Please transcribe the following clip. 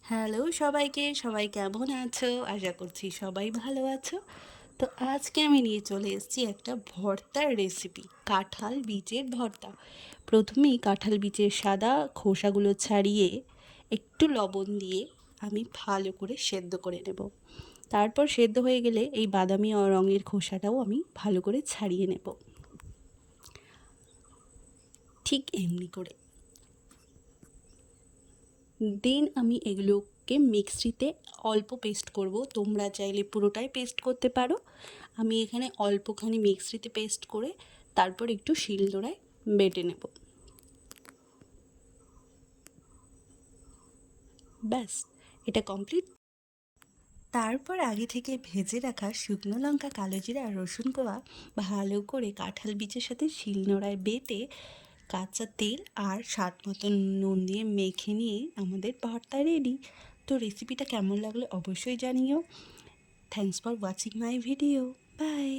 Hello সবাইকে, সবাই কেমন আছো? আশা করছি সবাই ভালো আছো। তো আজকে আমি নিয়ে চলে এসেছি একটা ভর্তার রেসিপি, কাঁঠাল বীজের ভর্তা। প্রথমেই কাঁঠাল বীজের সাদা খোসাগুলো ছাড়িয়ে একটু লবণ দিয়ে আমি ভালো করে সেদ্ধ করে নেব। তারপর সেদ্ধ হয়ে গেলে এই বাদামি রঙের খোসাটাও আমি ভালো করে ছাড়িয়ে নেব, ঠিক এমনি করে। দেন আমি এগুলোকে মিক্সিতে অল্প পেস্ট করব। তোমরা চাইলে পুরোটাই পেস্ট করতে পারো। আমি এখানে অল্পখানি মিক্সিতে পেস্ট করে তারপর একটু শিলনোড়ায় বেটে নেব। ব্যাস, এটা কমপ্লিট। তারপর আগে থেকে ভেজে রাখা শুকনো লঙ্কা, কালো জিরা আর রসুন কোয়া ভালো করে কাঁঠাল বীজের সাথে শিলনোড়ায় বেটে কাঁচা তেল আর স্বাদ মতো নুন দিয়ে মেখে নিয়ে আমাদের ভর্তা রেডি। তো রেসিপিটা কেমন লাগলো অবশ্যই জানিও। Thanks for watching my video. By.